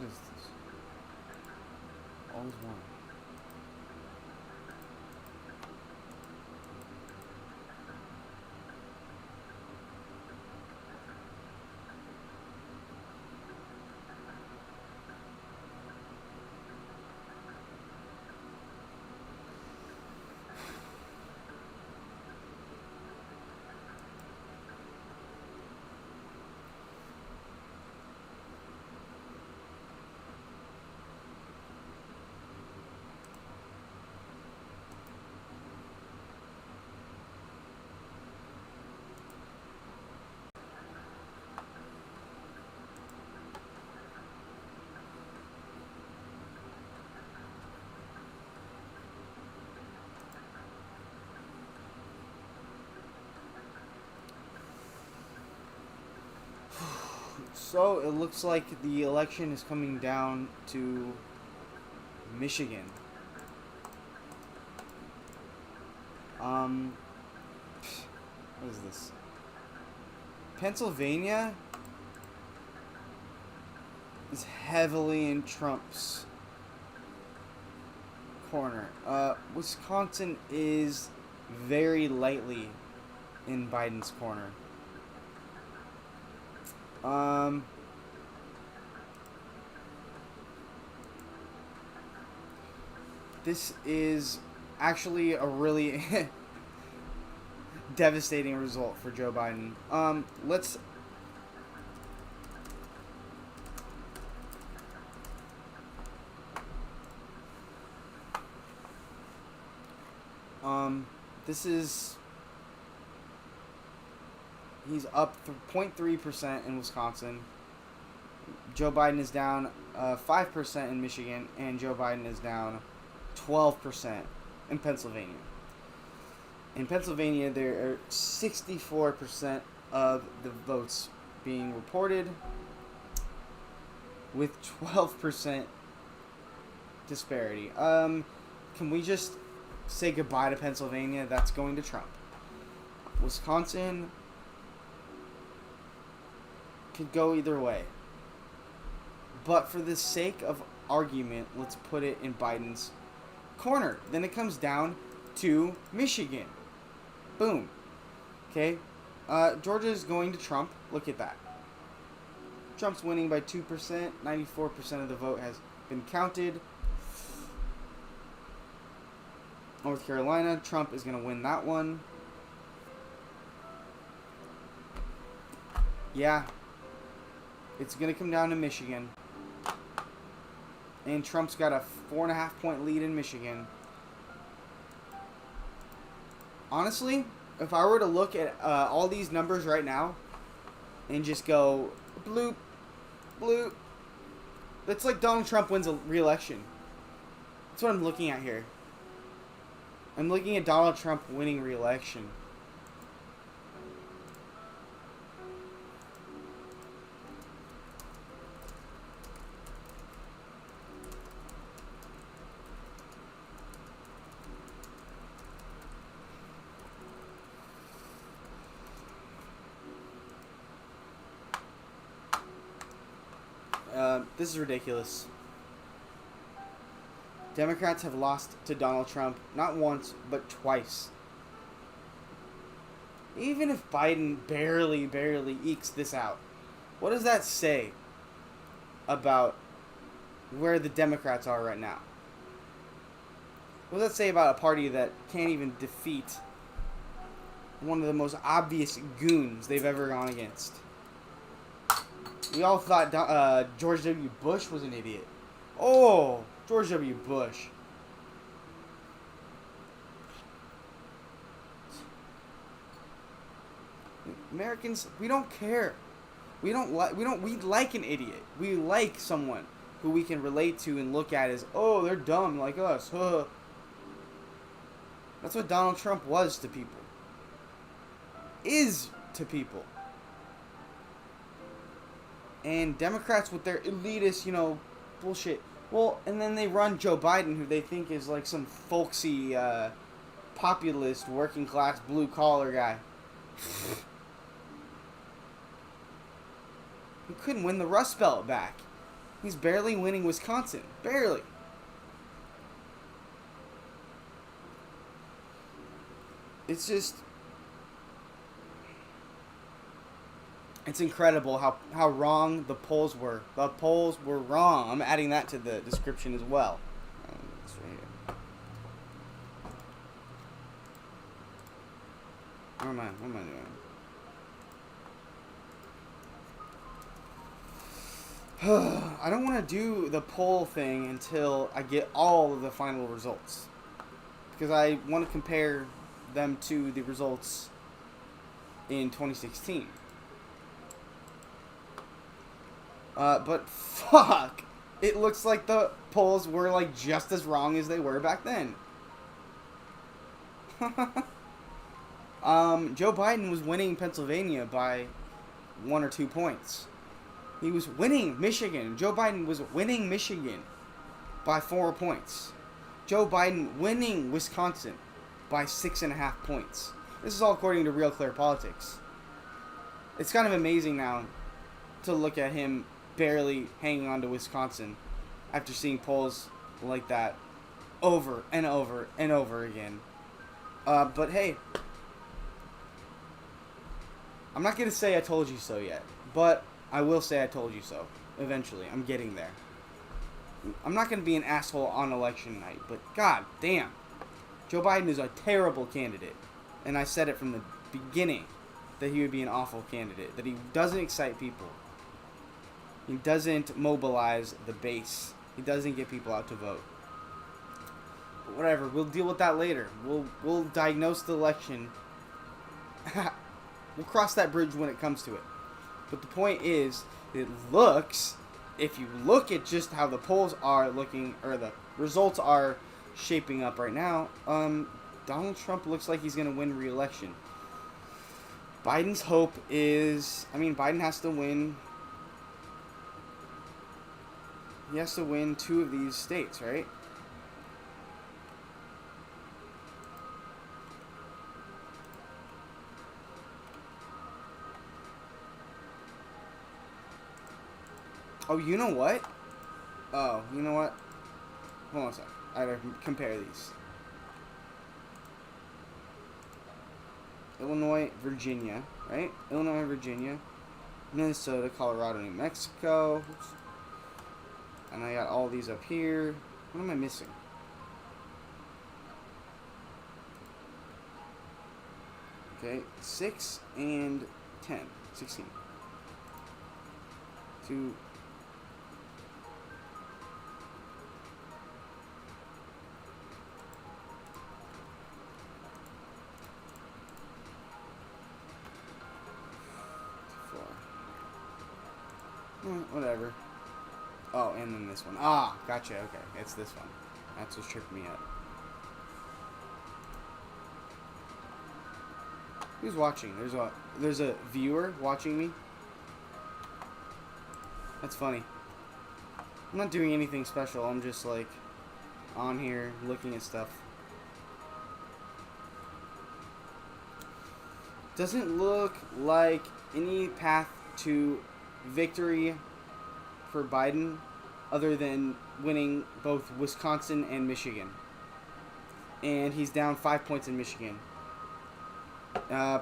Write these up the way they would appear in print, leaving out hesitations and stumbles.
is this? All is one. So it looks like the election is coming down to Michigan. What is this? Pennsylvania is heavily in Trump's corner. Wisconsin is very lightly in Biden's corner. This is actually a really devastating result for Joe Biden. Let's this is he's up 0.3% in Wisconsin. Joe Biden is down 5% in Michigan, and Joe Biden is down 12% in Pennsylvania. In Pennsylvania, there are 64% of the votes being reported, with 12% disparity. Can we just say goodbye to Pennsylvania? That's going to Trump. Wisconsin could go either way. But for the sake of argument, let's put it in Biden's corner. Then it comes down to Michigan. Boom. Okay. Georgia is going to Trump. Look at that. Trump's winning by 2%. 94% of the vote has been counted. North Carolina, Trump is going to win that one. Yeah. It's going to come down to Michigan. And Trump's got a 4.5 point lead in Michigan. Honestly, if I were to look at all these numbers right now and just go bloop, bloop, that's like Donald Trump wins a re-election. That's what I'm looking at here. I'm looking at Donald Trump winning re-election. This is ridiculous. Democrats have lost to Donald Trump not once, but twice. Even if Biden barely ekes this out, what does that say about where the Democrats are right now? What does that say about a party that can't even defeat one of the most obvious goons they've ever gone against? We all thought George W. Bush was an idiot. Oh, George W. Bush. Americans, we don't care. We like an idiot. We like someone who we can relate to and look at as, oh, they're dumb like us. Huh. That's what Donald Trump was to people. Is to people. And Democrats with their elitist, bullshit. Well, and then they run Joe Biden, who they think is like some folksy, populist, working class, blue collar guy. He couldn't win the Rust Belt back. He's barely winning Wisconsin. Barely. It's just... It's incredible how wrong the polls were. The polls were wrong. I'm adding that to the description as well. It's right here. What am I doing? I don't want to do the poll thing until I get all of the final results. Because I want to compare them to the results in 2016. But fuck, it looks like the polls were like just as wrong as they were back then. Joe Biden was winning Pennsylvania by 1 or 2 points. He was winning Michigan. Joe Biden was winning Michigan by 4 points. Joe Biden winning Wisconsin by 6.5 points. This is all according to Real Clear Politics. It's kind of amazing now to look at him barely hanging on to Wisconsin after seeing polls like that over and over and over again. But hey, I'm not going to say I told you so yet, but I will say I told you so. Eventually, I'm getting there. I'm not going to be an asshole on election night, but god damn, Joe Biden is a terrible candidate. And I said it from the beginning that he would be an awful candidate, that he doesn't excite people. He doesn't mobilize the base. He doesn't get people out to vote. But whatever, we'll deal with that later. We'll diagnose the election. We'll cross that bridge when it comes to it. But the point is, it looks, if you look at just how the polls are looking, or the results are shaping up right now, Donald Trump looks like he's going to win re-election. Biden's hope is, Biden has to win. He has to win 2 of these states, right? Oh, you know what? Oh, you know what? Hold on a sec. I gotta compare these. Illinois, Virginia, right? Illinois, Virginia, Minnesota, Colorado, New Mexico. Oops. And I got all these up here. What am I missing? Okay, 6 and 10. 16. 2. Whatever. Oh, and then this one. Ah, gotcha. Okay, it's this one. That's what's tripping me up. Who's watching? There's a viewer watching me. That's funny. I'm not doing anything special. I'm just like on here looking at stuff. Doesn't look like any path to victory for Biden other than winning both Wisconsin and Michigan. And he's down 5 points in Michigan.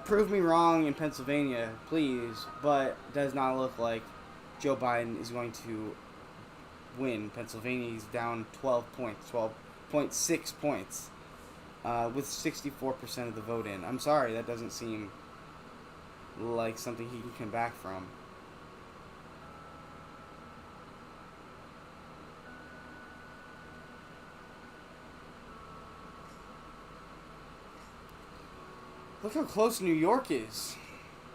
Prove me wrong in Pennsylvania, please, but does not look like Joe Biden is going to win Pennsylvania. He's down 12 points, 12.6 points, with 64% of the vote in. I'm sorry, that doesn't seem like something he can come back from. Look how close New York is.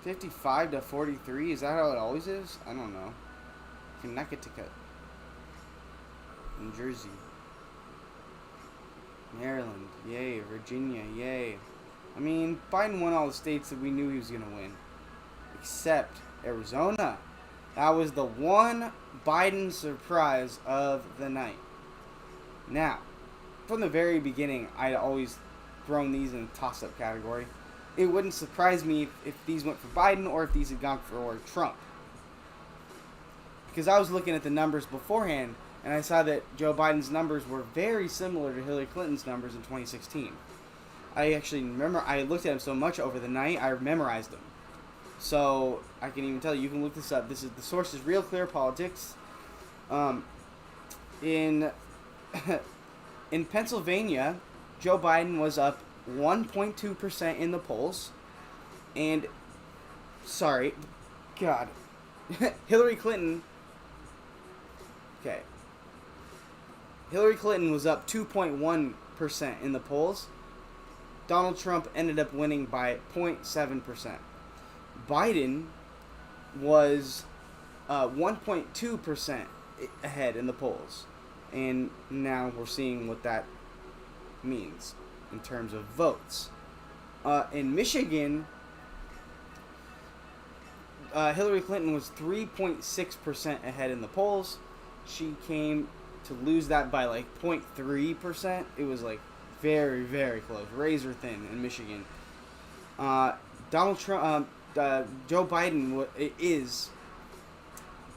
55 to 43. Is that how it always is? I don't know. Connecticut. New Jersey. Maryland. Yay. Virginia. Yay. Biden won all the states that we knew he was going to win. Except Arizona. That was the one Biden surprise of the night. Now, from the very beginning, I'd always thrown these in the toss-up category. It wouldn't surprise me if these went for Biden or if these had gone for Trump. because I was looking at the numbers beforehand, and I saw that Joe Biden's numbers were very similar to Hillary Clinton's numbers in 2016. I actually remember, I looked at them so much over the night, I memorized them. So I can even tell you can look this up. This is the source is Real Clear Politics. In in Pennsylvania, Joe Biden was up 1.2% in the polls, and Hillary Clinton. Okay. Hillary Clinton was up 2.1% in the polls. Donald Trump ended up winning by 0.7%. Biden was 1.2% ahead in the polls. And now we're seeing what that means in terms of votes. In Michigan, Hillary Clinton was 3.6% ahead in the polls. She came to lose that by like 0.3%. It was like very, very close. Razor thin in Michigan. Donald Trump, Joe Biden is,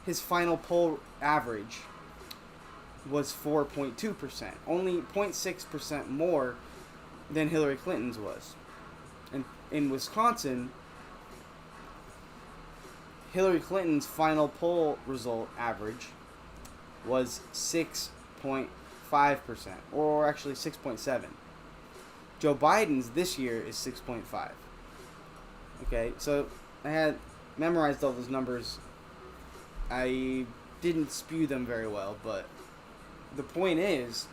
his final poll average was 4.2%. Only 0.6% more than Hillary Clinton's was. And in Wisconsin, Hillary Clinton's final poll result average was 6.5%, or actually 6.7. Joe Biden's this year is 6.5. Okay, so I had memorized all those numbers. I didn't spew them very well, but the point is,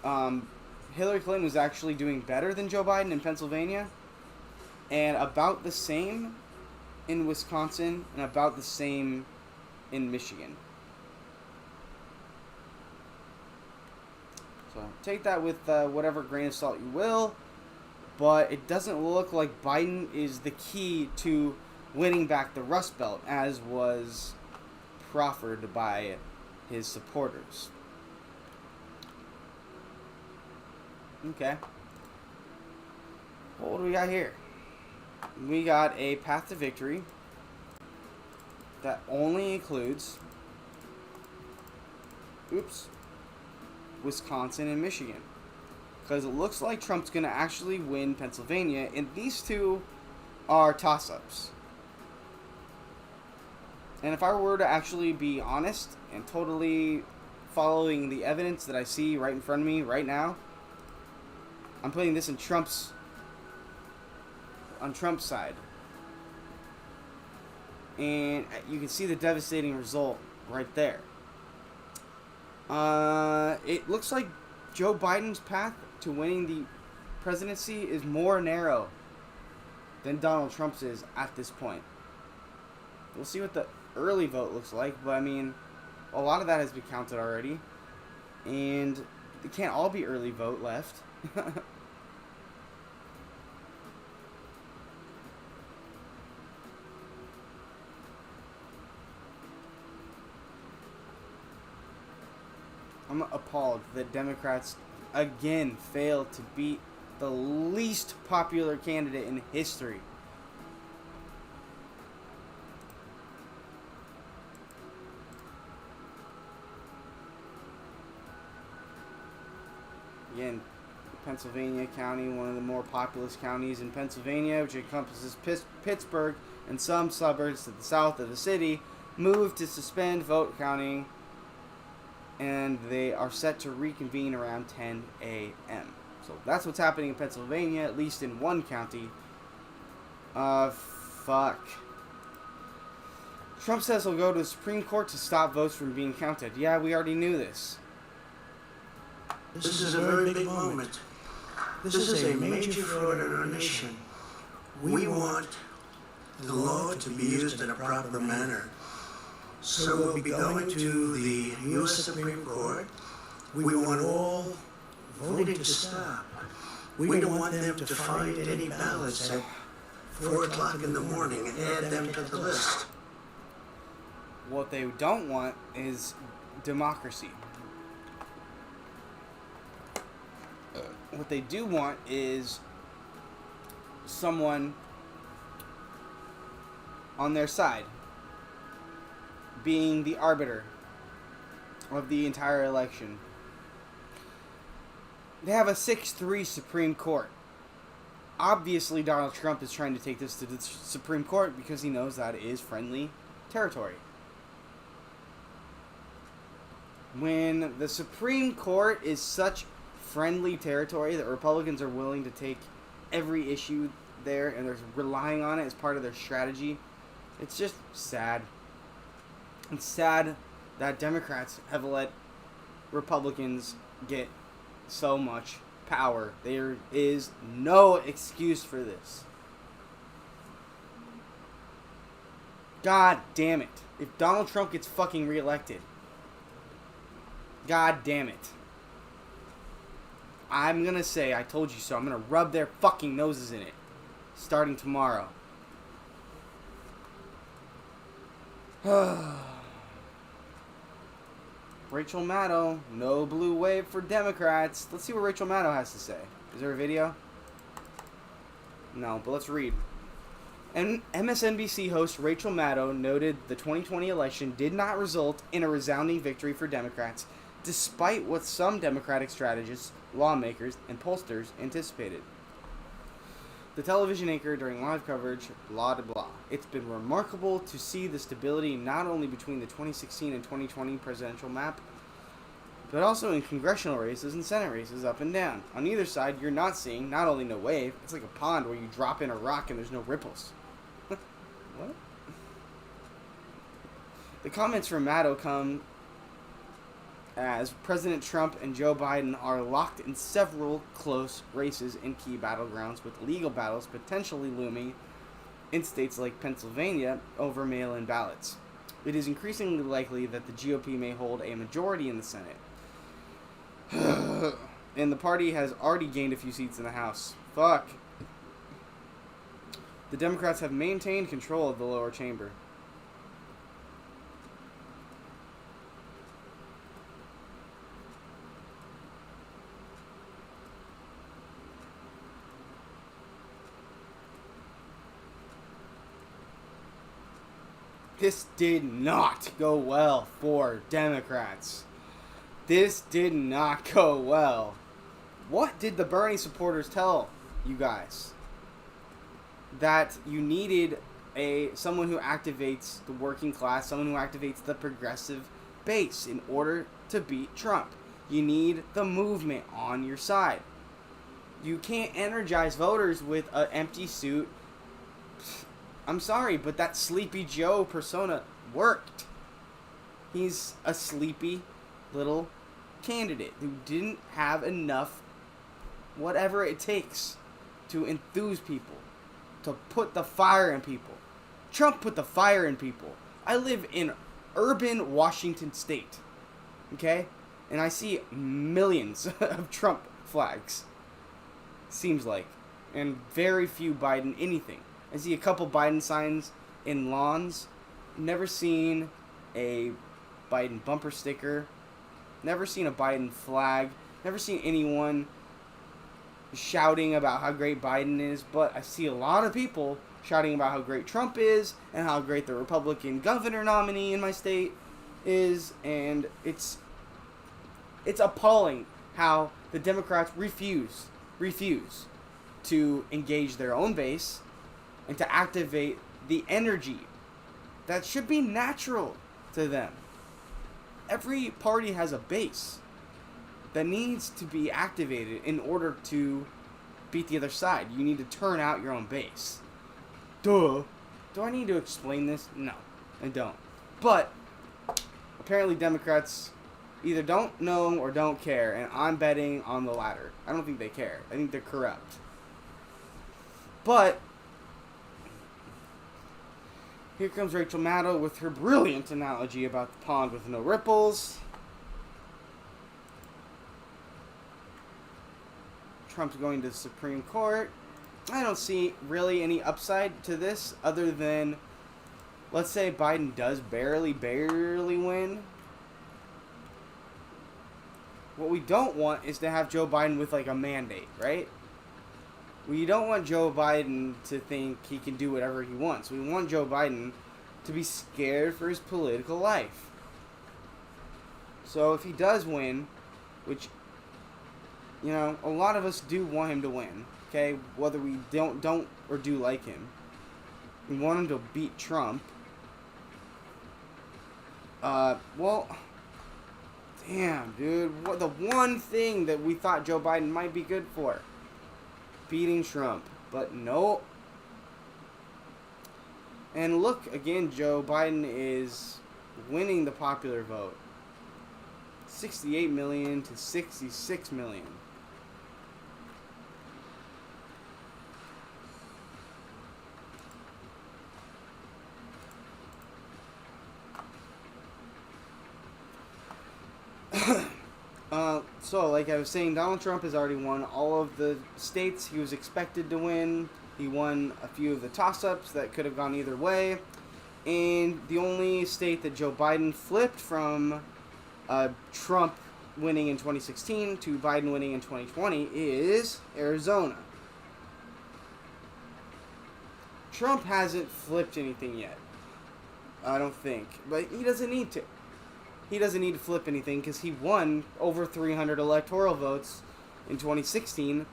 Hillary Clinton was actually doing better than Joe Biden in Pennsylvania, and about the same in Wisconsin, and about the same in Michigan. So take that with whatever grain of salt you will, but it doesn't look like Biden is the key to winning back the Rust Belt, as was proffered by his supporters. Okay. Well, what do we got here? We got a path to victory that only includes Wisconsin and Michigan. Because it looks like Trump's going to actually win Pennsylvania, and these two are toss-ups. And if I were to actually be honest and totally following the evidence that I see right in front of me right now, I'm putting this on Trump's side. And you can see the devastating result right there. It looks like Joe Biden's path to winning the presidency is more narrow than Donald Trump's is at this point. We'll see what the early vote looks like, but I mean, a lot of that has been counted already, and it can't all be early vote left. I'm appalled that Democrats again failed to beat the least popular candidate in history. Again, Pennsylvania County, one of the more populous counties in Pennsylvania, which encompasses Pittsburgh and some suburbs to the south of the city, moved to suspend vote counting, and they are set to reconvene around 10 a.m. So that's what's happening in Pennsylvania, at least in one county. Fuck. Trump says he'll go to the Supreme Court to stop votes from being counted. Yeah, we already knew this. This is a very big moment. This is a major fraud in our nation. We want the law to be used in a proper manner. So we'll be going to the U.S. Supreme Court. We want all voting to stop. We don't want them to find any ballots at 4 o'clock in the morning and add them to the list. What they don't want is democracy. What they do want is someone on their side. being the arbiter of the entire election. They have a 6-3 Supreme Court. Obviously, Donald Trump is trying to take this to the Supreme Court because he knows that is friendly territory. When the Supreme Court is such friendly territory that Republicans are willing to take every issue there and they're relying on it as part of their strategy, it's just sad. It's sad that Democrats have let Republicans get so much power. There is no excuse for this. God damn it. If Donald Trump gets fucking reelected, God damn it. I'm gonna say, I told you so. I'm gonna rub their fucking noses in it. Starting tomorrow. Rachel Maddow, no blue wave for Democrats. Let's see what Rachel Maddow has to say. Is there a video? No, but let's read. MSNBC host Rachel Maddow noted the 2020 election did not result in a resounding victory for Democrats, despite what some Democratic strategists, lawmakers, and pollsters anticipated. The television anchor during live coverage, blah blah blah. It's been remarkable to see the stability not only between the 2016 and 2020 presidential map, but also in congressional races and Senate races up and down. On either side, you're not seeing not only no wave, it's like a pond where you drop in a rock and there's no ripples. What? The comments from Maddow come as President Trump and Joe Biden are locked in several close races in key battlegrounds, with legal battles potentially looming in states like Pennsylvania over mail-in ballots. It is increasingly likely that the GOP may hold a majority in the Senate. And the party has already gained a few seats in the House. Fuck. The Democrats have maintained control of the lower chamber. This did not go well for Democrats. This did not go well. What did the Bernie supporters tell you guys? That you needed someone who activates the working class, someone who activates the progressive base in order to beat Trump. You need the movement on your side. You can't energize voters with an empty suit. I'm sorry, but that Sleepy Joe persona worked. He's a sleepy little candidate who didn't have enough whatever it takes to enthuse people, to put the fire in people. Trump put the fire in people. I live in urban Washington state, okay? And I see millions of Trump flags, seems like, and very few Biden anything. I see a couple Biden signs in lawns. Never seen a Biden bumper sticker. Never seen a Biden flag. Never seen anyone shouting about how great Biden is. But I see a lot of people shouting about how great Trump is and how great the Republican governor nominee in my state is. And it's appalling how the Democrats refuse to engage their own base and to activate the energy that should be natural to them. Every party has a base that needs to be activated in order to beat the other side. You need to turn out your own base. Duh. Do I need to explain this? No, I don't. But apparently Democrats either don't know or don't care, and I'm betting on the latter. I don't think they care. I think they're corrupt. But here comes Rachel Maddow with her brilliant analogy about the pond with no ripples. Trump's going to the Supreme Court. I don't see really any upside to this other than, let's say Biden does barely win. What we don't want is to have Joe Biden with like a mandate, right? We don't want Joe Biden to think he can do whatever he wants. We want Joe Biden to be scared for his political life. So if he does win, which, you know, a lot of us do want him to win, okay, whether we don't or do like him, we want him to beat Trump. Well, damn, dude, what the one thing that we thought Joe Biden might be good for, beating Trump, but no. And look, again, Joe Biden is winning the popular vote. 68 million to 66 million. So, like I was saying, Donald Trump has already won all of the states he was expected to win. He won a few of the toss-ups that could have gone either way. And the only state that Joe Biden flipped from Trump winning in 2016 to Biden winning in 2020 is Arizona. Trump hasn't flipped anything yet, I don't think, but he doesn't need to. He doesn't need to flip anything because he won over 300 electoral votes in 2016.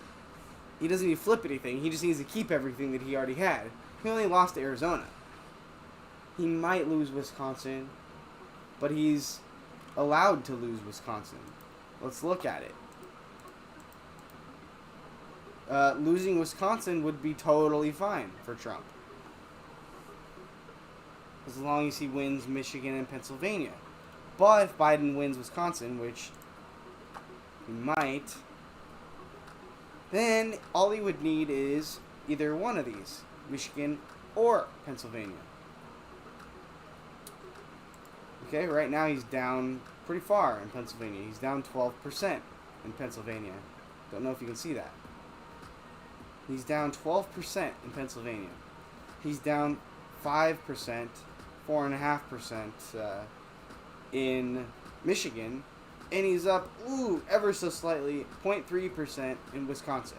He doesn't need to flip anything. He just needs to keep everything that he already had. He only lost to Arizona. He might lose Wisconsin, but he's allowed to lose Wisconsin. Let's look at it. Losing Wisconsin would be totally fine for Trump, as long as he wins Michigan and Pennsylvania. But if Biden wins Wisconsin, which he might, then all he would need is either one of these, Michigan or Pennsylvania. Okay, right now he's down pretty far in Pennsylvania. He's down 12% in Pennsylvania. Don't know if you can see that. He's down 12% in Pennsylvania. He's down 5%, 4.5% in Michigan. And he's up, ever so slightly, 0.3% in Wisconsin.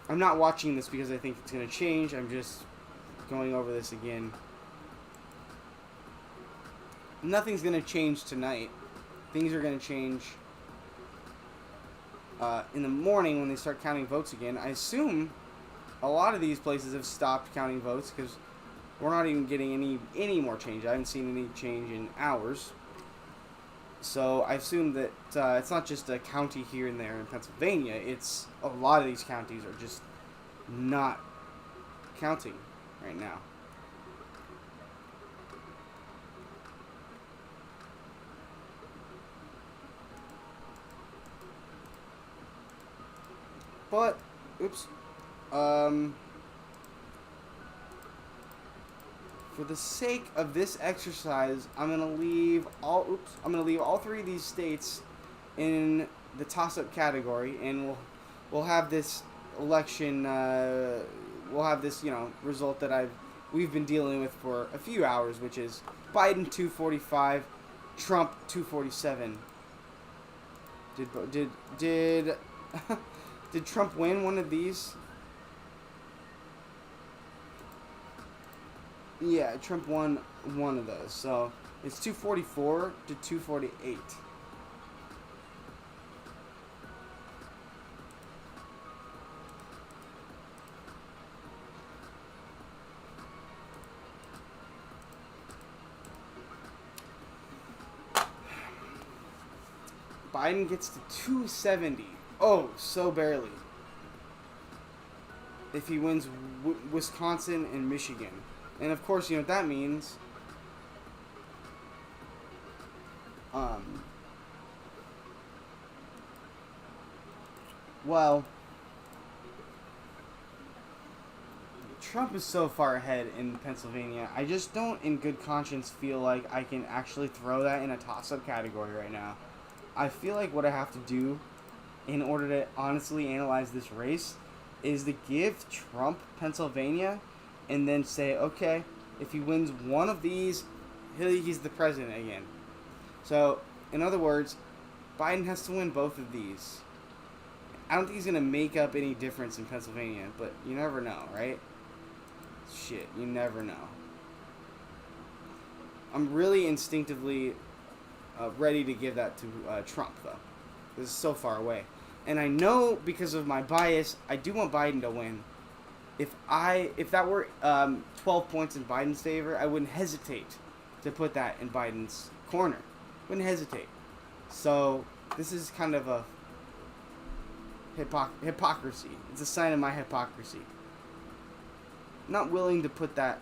I'm not watching this because I think it's going to change. I'm just going over this again. Nothing's going to change tonight. Things are going to change in the morning when they start counting votes again. I assume a lot of these places have stopped counting votes because we're not even getting any more change. I haven't seen any change in hours. So I assume that it's not just a county here and there in Pennsylvania. It's a lot of these counties are just not counting right now. But, for the sake of this exercise, I'm gonna leave all three of these states in the toss-up category, and we'll have this election. We'll have this result that we've been dealing with for a few hours, which is Biden 245, Trump 247. Did did Trump win one of these? Yeah, Trump won one of those. So it's 244 to 248. Biden gets to 270. Oh, so barely. If he wins Wisconsin and Michigan. And of course, you know what that means. Well, Trump is so far ahead in Pennsylvania. I just don't, in good conscience, feel like I can actually throw that in a toss-up category right now. I feel like what I have to do in order to honestly analyze this race is to give Trump Pennsylvania and then say, okay, if he wins one of these, he's the president again. So, in other words, Biden has to win both of these. I don't think he's going to make up any difference in Pennsylvania, but you never know, right? Shit, you never know. I'm really instinctively ready to give that to Trump, though. This is so far away. And I know because of my bias, I do want Biden to win. If that were 12 points in Biden's favor, I wouldn't hesitate to put that in Biden's corner. Wouldn't hesitate. So this is kind of a hypocrisy. It's a sign of my hypocrisy. I'm not willing to put that.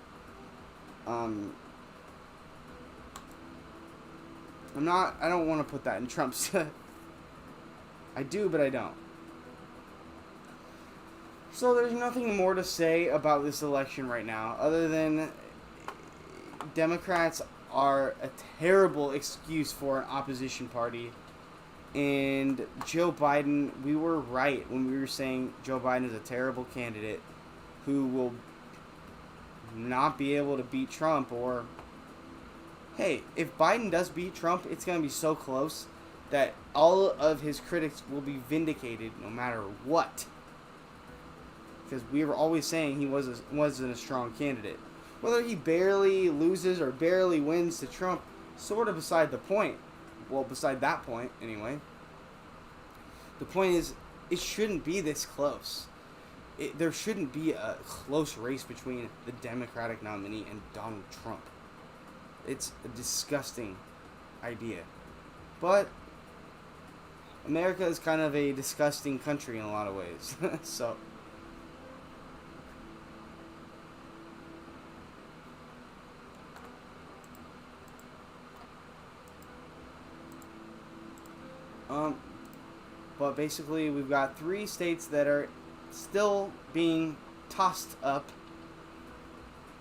I don't want to put that in Trump's. I do, but I don't. So there's nothing more to say about this election right now, other than Democrats are a terrible excuse for an opposition party. And Joe Biden, we were right when we were saying Joe Biden is a terrible candidate who will not be able to beat Trump. Or, hey, if Biden does beat Trump, it's going to be so close that all of his critics will be vindicated no matter what. Because we were always saying he wasn't a strong candidate. Whether he barely loses or barely wins to Trump, sort of beside the point. Well, beside that point, anyway. The point is, it shouldn't be this close. There shouldn't be a close race between the Democratic nominee and Donald Trump. It's a disgusting idea. But America is kind of a disgusting country in a lot of ways. So but basically we've got 3 states that are still being tossed up,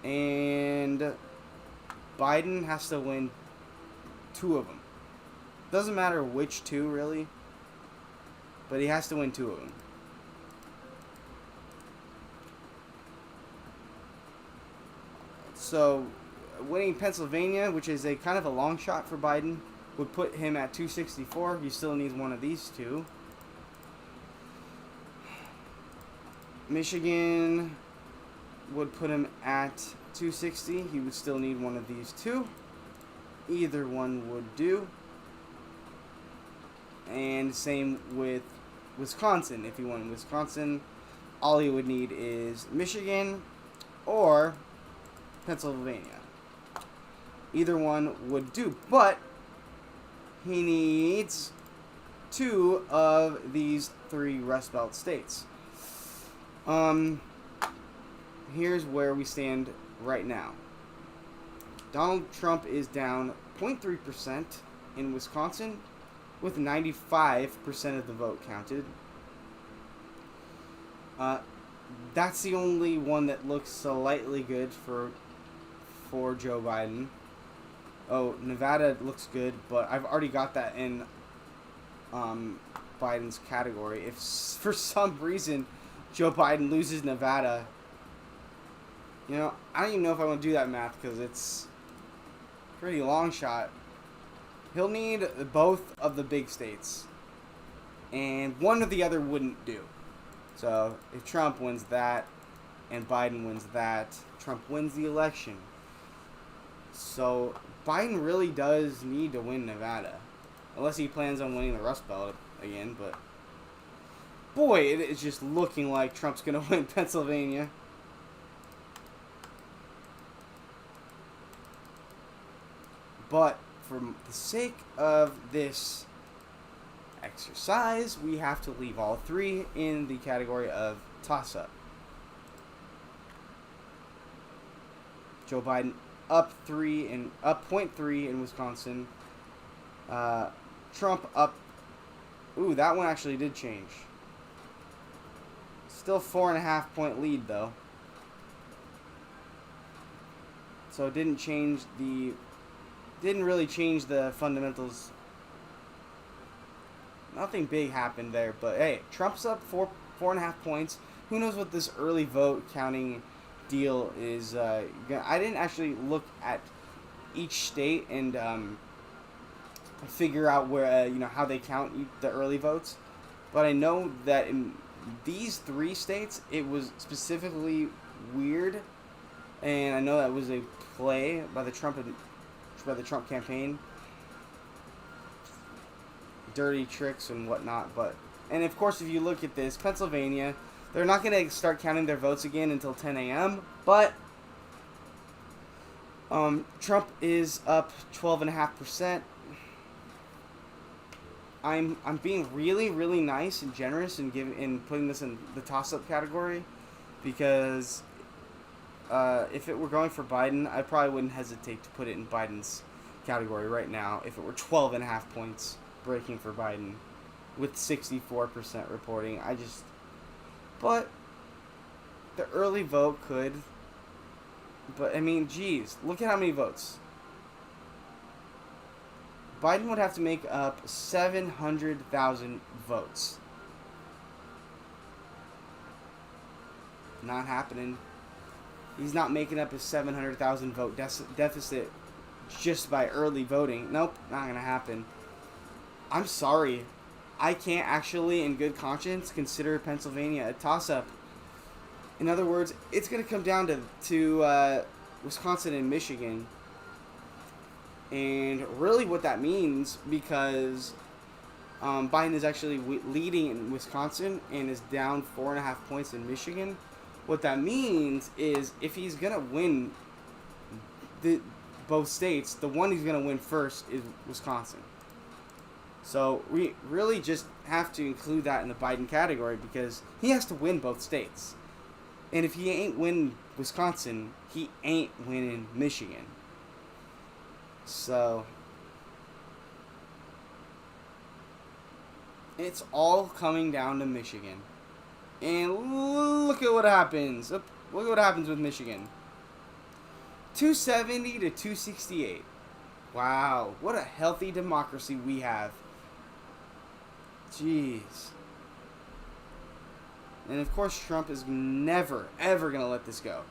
and Biden has to win 2 of them. Doesn't matter which 2 really, but he has to win 2 of them. So winning Pennsylvania, which is a kind of a long shot for Biden, would put him at 264. He still needs one of these 2. Michigan would put him at 260. He would still need one of these 2. Either one would do. And same with Wisconsin. If he won Wisconsin, all he would need is Michigan or Pennsylvania. Either one would do. But he needs 2 of these 3 Rust Belt states. Here's where we stand right now. Donald Trump is down 0.3% in Wisconsin, with 95% of the vote counted. That's the only one that looks slightly good for Joe Biden. Oh, Nevada looks good, but I've already got that in Biden's category. If for some reason Joe Biden loses Nevada, I don't even know if I want to do that math because it's a pretty long shot. He'll need both of the big states, and one or the other wouldn't do. So if Trump wins that and Biden wins that, Trump wins the election. So Biden really does need to win Nevada, unless he plans on winning the Rust Belt again. But boy, it is just looking like Trump's going to win Pennsylvania. But for the sake of this exercise, we have to leave all 3 in the category of toss-up. Joe Biden up 0.3 in Wisconsin. Trump up. Ooh, that one actually did change. Still 4.5 point lead though. So it didn't really change the fundamentals. Nothing big happened there, but hey, Trump's up 4.5 points. Who knows what this early vote counting deal is? I didn't actually look at each state and figure out where how they count the early votes, but I know that in these 3 states it was specifically weird, and I know that was a play by the Trump by the Trump campaign. Dirty tricks and whatnot, and of course, if you look at this, Pennsylvania, they're not going to start counting their votes again until 10 a.m., but Trump is up 12.5%. I'm being really, really nice and generous in putting this in the toss-up category, because if it were going for Biden, I probably wouldn't hesitate to put it in Biden's category right now if it were 12.5 points breaking for Biden with 64% reporting. But the early vote could, but I mean, geez, look at how many votes. Biden would have to make up 700,000 votes. Not happening. He's not making up his 700,000 vote deficit just by early voting. Nope, not going to happen. I'm sorry. I can't actually, in good conscience, consider Pennsylvania a toss-up. In other words, it's going to come down to Wisconsin and Michigan. And really what that means, because Biden is actually leading in Wisconsin and is down 4.5 points in Michigan, what that means is if he's going to win both states, the one he's going to win first is Wisconsin. So we really just have to include that in the Biden category, because he has to win both states. And if he ain't winning Wisconsin, he ain't winning Michigan. So it's all coming down to Michigan. And look at what happens. Look at what happens with Michigan. 270 to 268. Wow, what a healthy democracy we have. Jeez. And of course, Trump is never, ever going to let this go.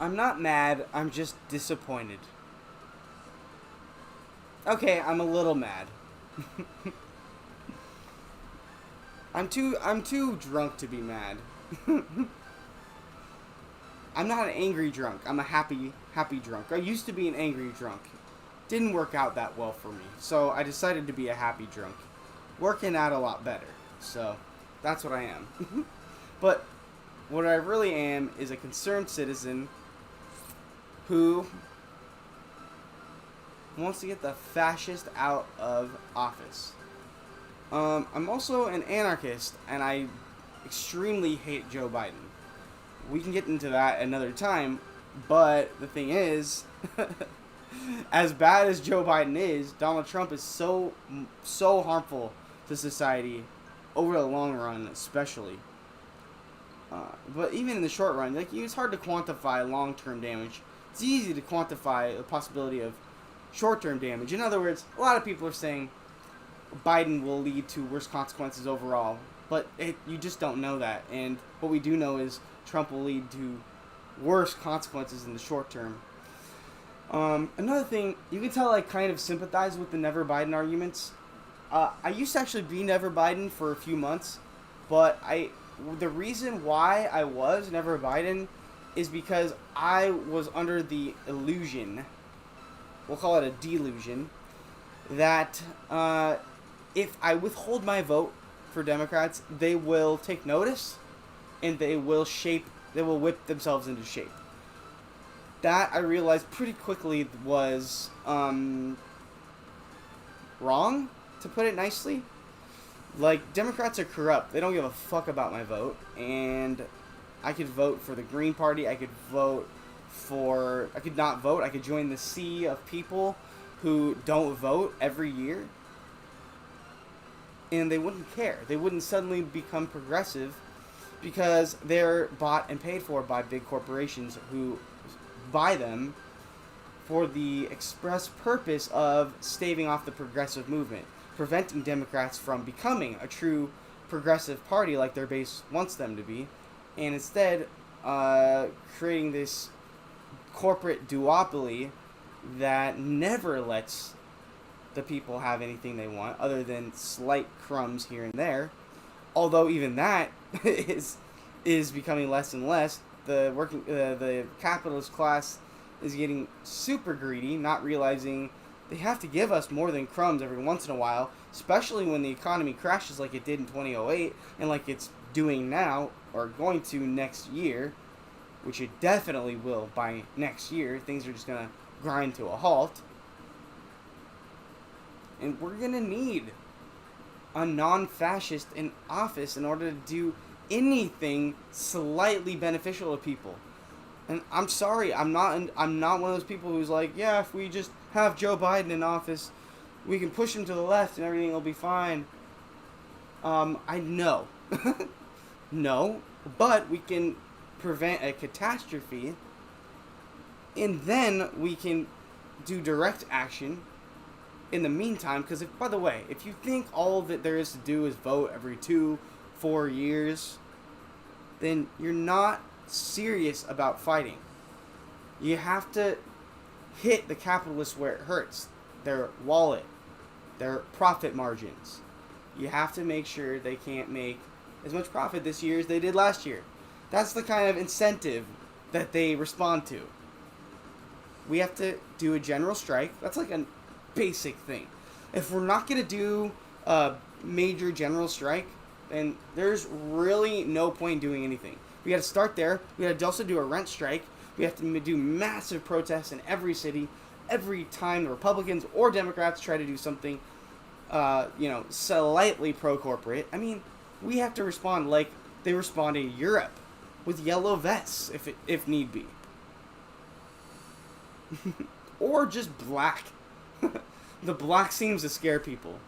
I'm not mad, I'm just disappointed. Okay, I'm a little mad. I'm too drunk to be mad. I'm not an angry drunk. I'm a happy drunk. I used to be an angry drunk. Didn't work out that well for me. So I decided to be a happy drunk. Working out a lot better. So that's what I am. But what I really am is a concerned citizen who wants to get the fascist out of office. I'm also an anarchist, and I extremely hate Joe Biden. We can get into that another time, but the thing is, as bad as Joe Biden is, Donald Trump is so harmful to society over the long run, especially. But even in the short run, it's hard to quantify long-term damage. It's easy to quantify the possibility of short-term damage. In other words, a lot of people are saying Biden will lead to worse consequences overall, but you just don't know that. And what we do know is Trump will lead to worse consequences in the short term. Another thing, you can tell I kind of sympathize with the Never Biden arguments. I used to actually be Never Biden for a few months, but the reason why I was Never Biden is because I was under the illusion, we'll call it a delusion, that if I withhold my vote for Democrats, they will take notice and they will whip themselves into shape. That I realized pretty quickly was wrong, to put it nicely. Like, Democrats are corrupt. They don't give a fuck about my vote. And I could vote for the Green Party. I could not vote. I could join the sea of people who don't vote every year. And they wouldn't care. They wouldn't suddenly become progressive because they're bought and paid for by big corporations who buy them for the express purpose of staving off the progressive movement. preventing Democrats from becoming a true progressive party like their base wants them to be, and instead creating this corporate duopoly that never lets the people have anything they want other than slight crumbs here and there. Although even that is becoming less and less. The capitalist class is getting super greedy, not realizing they have to give us more than crumbs every once in a while, especially when the economy crashes like it did in 2008 and like it's doing now or going to next year, which it definitely will by next year. Things are just going to grind to a halt. And we're going to need a non-fascist in office in order to do anything slightly beneficial to people. And I'm sorry, I'm not one of those people who's like, yeah, if we just have Joe Biden in office, we can push him to the left and everything will be fine. I know. No, but we can prevent a catastrophe, and then we can do direct action in the meantime. Because, by the way, if you think all that there is to do is vote every 2-4 years, then you're not serious about fighting. You have to hit the capitalists where it hurts. Their wallet, their profit margins. You have to make sure they can't make as much profit this year as they did last year. That's the kind of incentive that they respond to. We have to do a general strike. That's like a basic thing. If we're not going to do a major general strike, then there's really no point in doing anything. We got to start there. We got to also do a rent strike. We have to do massive protests in every city every time the Republicans or Democrats try to do something, slightly pro-corporate. I mean, we have to respond like they respond in Europe, with yellow vests if need be. Or just black. The black seems to scare people.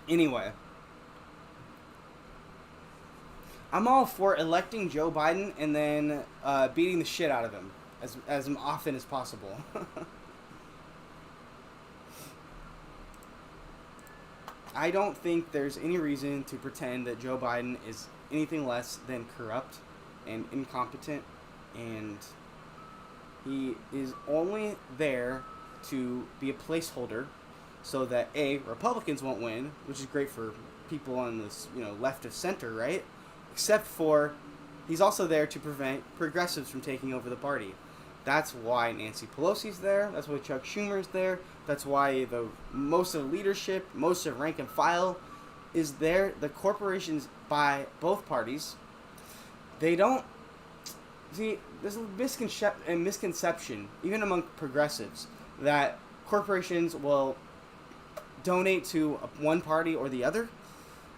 Anyway. I'm all for electing Joe Biden and then beating the shit out of him as often as possible. I don't think there's any reason to pretend that Joe Biden is anything less than corrupt and incompetent, and he is only there to be a placeholder so that Republicans won't win, which is great for people on this, left of center, right? Except for he's also there to prevent progressives from taking over the party. That's why Nancy Pelosi's there. That's why Chuck Schumer's there. That's why most of the leadership, most of rank and file is there. The corporations buy both parties. They don't... See, there's a misconception, even among progressives, that corporations will donate to one party or the other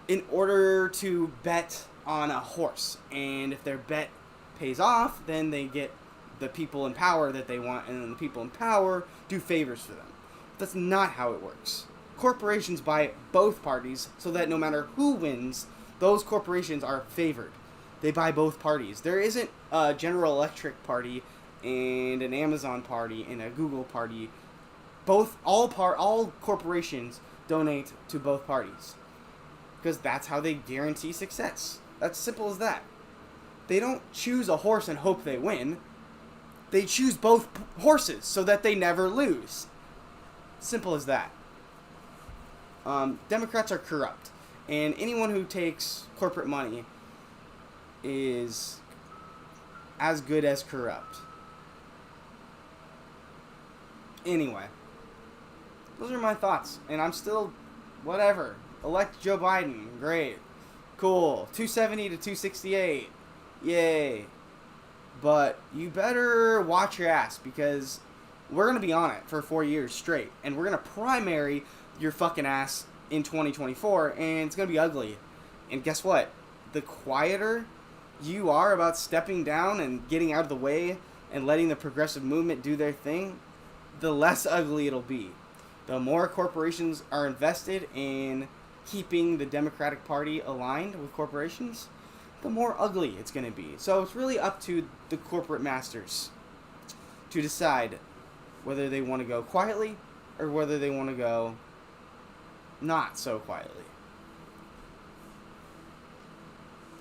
in order to bet on a horse. And if their bet pays off, then they get the people in power that they want, and then the people in power do favors for them. That's not how it works. Corporations buy both parties so that no matter who wins, those corporations are favored. They buy both parties. There isn't a General Electric party and an Amazon party and a Google party. All corporations donate to both parties because that's how they guarantee success. That's simple as that. They don't choose a horse and hope they win. They choose both horses so that they never lose. Simple as that. Democrats are corrupt, and anyone who takes corporate money is as good as corrupt. Anyway, those are my thoughts, and I'm still whatever. Elect Joe Biden, great, cool. 270 to 268, yay. But you better watch your ass, because we're going to be on it for 4 years straight. And we're going to primary your fucking ass in 2024. And it's going to be ugly. And guess what? The quieter you are about stepping down and getting out of the way and letting the progressive movement do their thing, the less ugly it'll be. The more corporations are invested in keeping the Democratic Party aligned with corporations, the more ugly it's going to be. So it's really up to the corporate masters to decide whether they want to go quietly or whether they want to go not so quietly.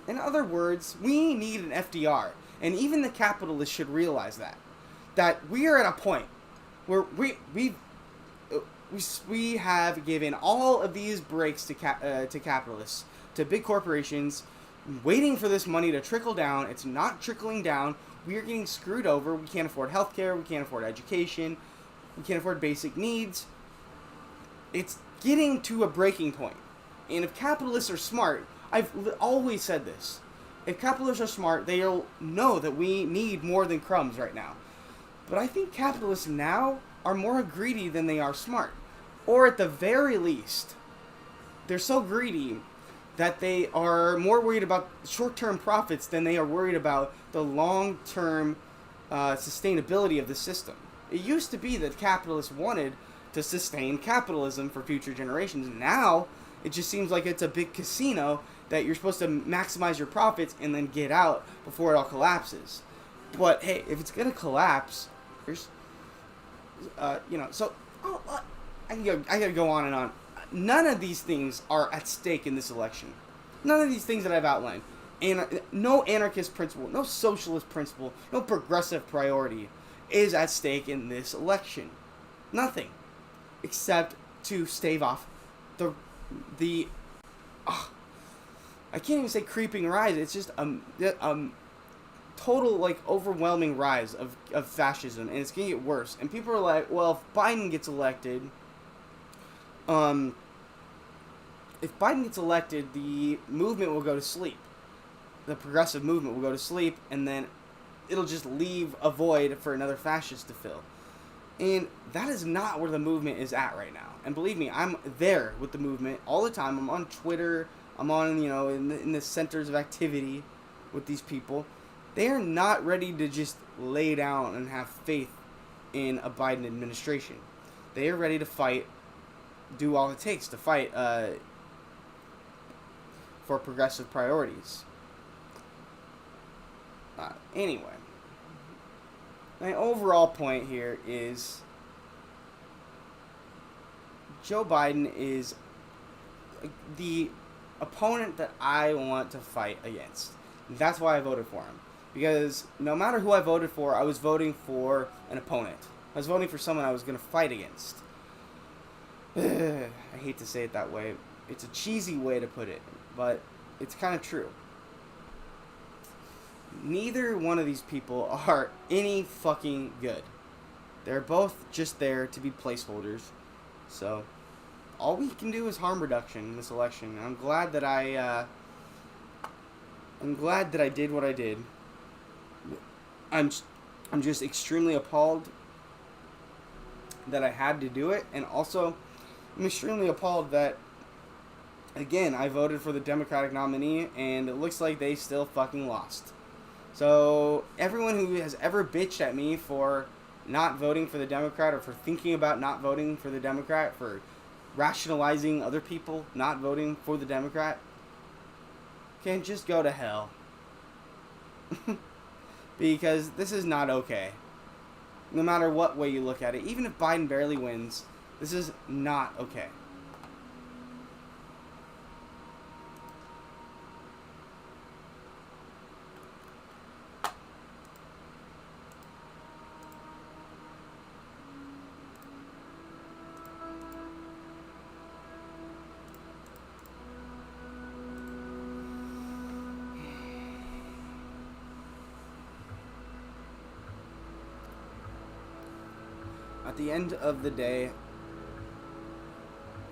In other words, we need an FDR, and even the capitalists should realize that we are at a point where we have given all of these breaks to capitalists, to big corporations, waiting for this money to trickle down. It's not trickling down. We are getting screwed over. We can't afford healthcare. We can't afford education. We can't afford basic needs. It's getting to a breaking point. And if capitalists are smart, I've always said this. If capitalists are smart, they'll know that we need more than crumbs right now. But I think capitalists now are more greedy than they are smart. Or at the very least, they're so greedy that they are more worried about short-term profits than they are worried about the long-term sustainability of the system. It used to be that capitalists wanted to sustain capitalism for future generations. Now, it just seems like it's a big casino that you're supposed to maximize your profits and then get out before it all collapses. But hey, if it's gonna collapse, there's, so I gotta go on and on. None of these things are at stake in this election. None of these things that I've outlined. And no anarchist principle, no socialist principle, no progressive priority is at stake in this election. Nothing. Except to stave off the I can't even say creeping rise. It's just total, like, overwhelming rise of fascism, and it's gonna get worse. And people are like, well, if Biden gets elected, the movement will go to sleep. The progressive movement will go to sleep, and then it'll just leave a void for another fascist to fill. And that is not where the movement is at right now. And believe me, I'm there with the movement all the time. I'm on Twitter. I'm on, in the centers of activity with these people. They are not ready to just lay down and have faith in a Biden administration. They are ready to fight, do all it takes to fight for progressive priorities. Anyway, my overall point here is Joe Biden is the opponent that I want to fight against. That's why I voted for him. Because no matter who I voted for, I was voting for an opponent. I was voting for someone I was going to fight against. I hate to say it that way. It's a cheesy way to put it, but it's kind of true. Neither one of these people are any fucking good. They're both just there to be placeholders. So all we can do is harm reduction in this election. I'm glad that I did what I did. I'm just extremely appalled that I had to do it, and also I'm extremely appalled that, again, I voted for the Democratic nominee and it looks like they still fucking lost. So everyone who has ever bitched at me for not voting for the Democrat, or for thinking about not voting for the Democrat, for rationalizing other people not voting for the Democrat, can just go to hell. Because this is not okay. No matter what way you look at it, even if Biden barely wins, this is not okay. At the end of the day,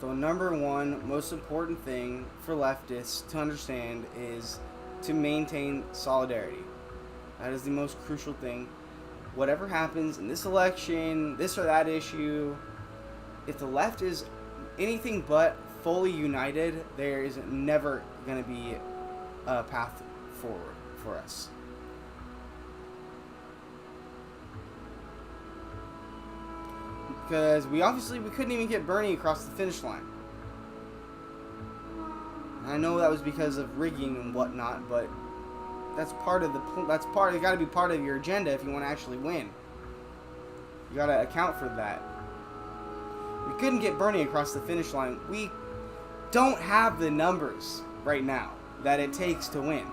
the number one most important thing for leftists to understand is to maintain solidarity. That is the most crucial thing. Whatever happens in this election, this or that issue, if the left is anything but fully united, there is never going to be a path forward for us. Because we couldn't even get Bernie across the finish line. And I know that was because of rigging and whatnot, but it's got to be part of your agenda if you want to actually win. You gotta account for that. We couldn't get Bernie across the finish line. We don't have the numbers right now that it takes to win.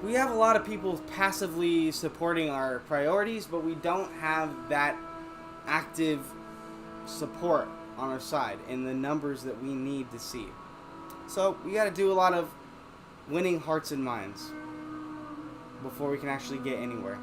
We have a lot of people passively supporting our priorities, but we don't have that active support on our side in the numbers that we need to see. So we got to do a lot of winning hearts and minds before we can actually get anywhere.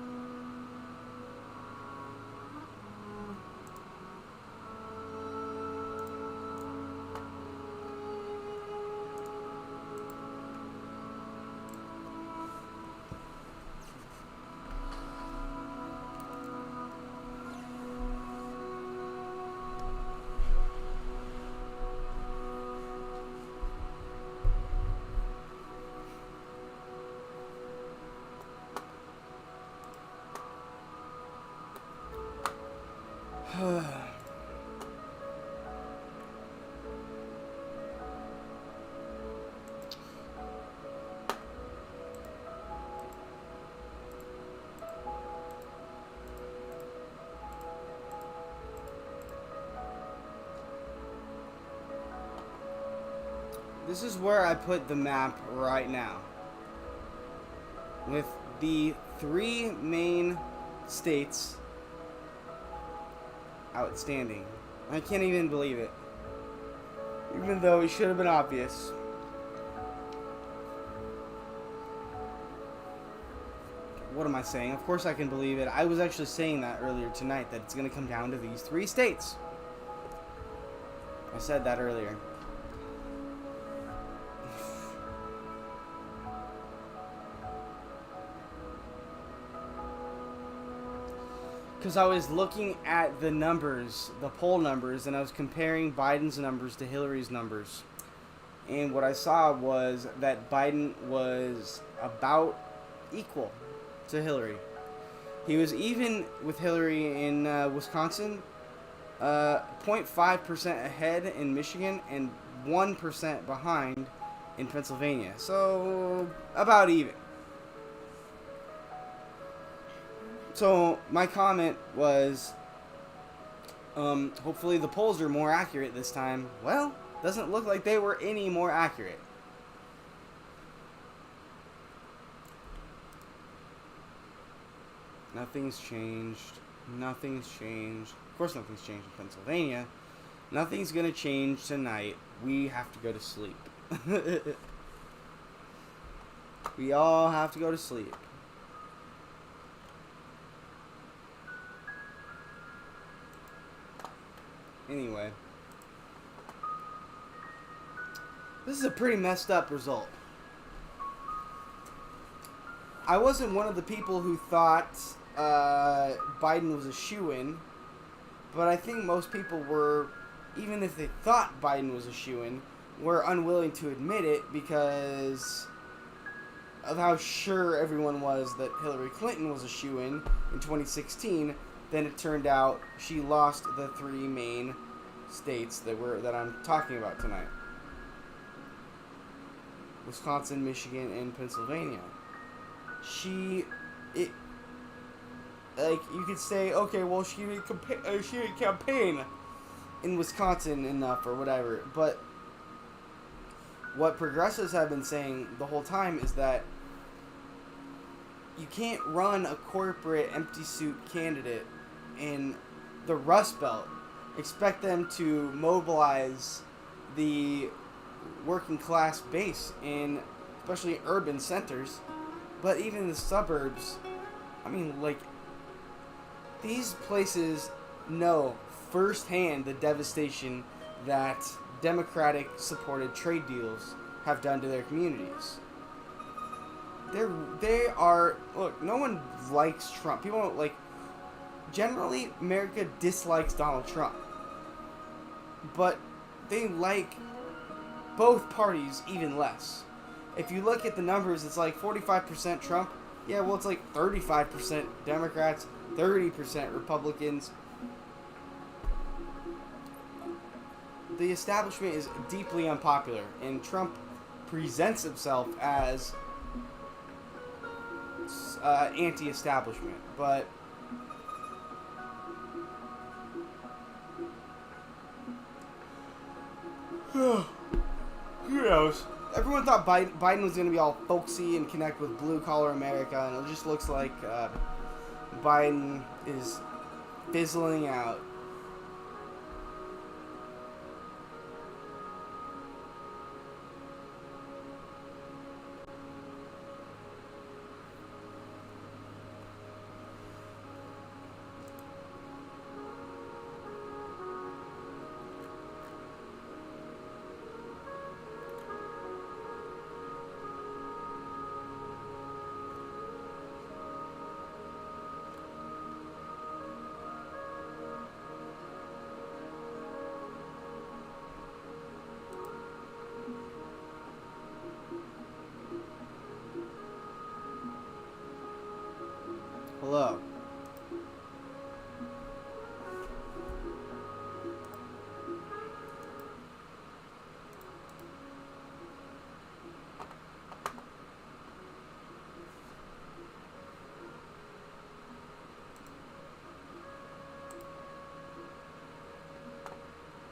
This is where I put the map right now, with the 3 main states outstanding. I can't even believe it, even though it should have been obvious. What am I saying? Of course I can believe it. I was actually saying that earlier tonight, that it's going to come down to these 3 states. I said that earlier. Because I was looking at the numbers, the poll numbers, and I was comparing Biden's numbers to Hillary's numbers. And what I saw was that Biden was about equal to Hillary. He was even with Hillary in Wisconsin, 0.5% ahead in Michigan, and 1% behind in Pennsylvania. So, about even. So my comment was, hopefully the polls are more accurate this time. Well, doesn't look like they were any more accurate. Nothing's changed. Nothing's changed. Of course nothing's changed in Pennsylvania. Nothing's gonna change tonight. We have to go to sleep. We all have to go to sleep. Anyway, this is a pretty messed up result. I wasn't one of the people who thought Biden was a shoo-in, but I think most people were, even if they thought Biden was a shoo-in, were unwilling to admit it because of how sure everyone was that Hillary Clinton was a shoo-in in 2016. Then it turned out she lost the 3 main states that I'm talking about tonight. Wisconsin, Michigan, and Pennsylvania. You could say, okay, well, she didn't campaign in Wisconsin enough or whatever, but what progressives have been saying the whole time is that you can't run a corporate empty suit candidate in the Rust Belt, expect them to mobilize the working class base in especially urban centers, but even in the suburbs. I mean, like, these places know firsthand the devastation that Democratic supported trade deals have done to their communities. They are, look, no one likes Trump. People don't like, generally, America dislikes Donald Trump. But they like both parties even less. If you look at the numbers, it's like 45% Trump. Yeah, well, it's like 35% Democrats, 30% Republicans. The establishment is deeply unpopular, and Trump presents himself as anti-establishment, but who knows? Everyone thought Biden was going to be all folksy and connect with blue-collar America, and it just looks like Biden is fizzling out. Hello.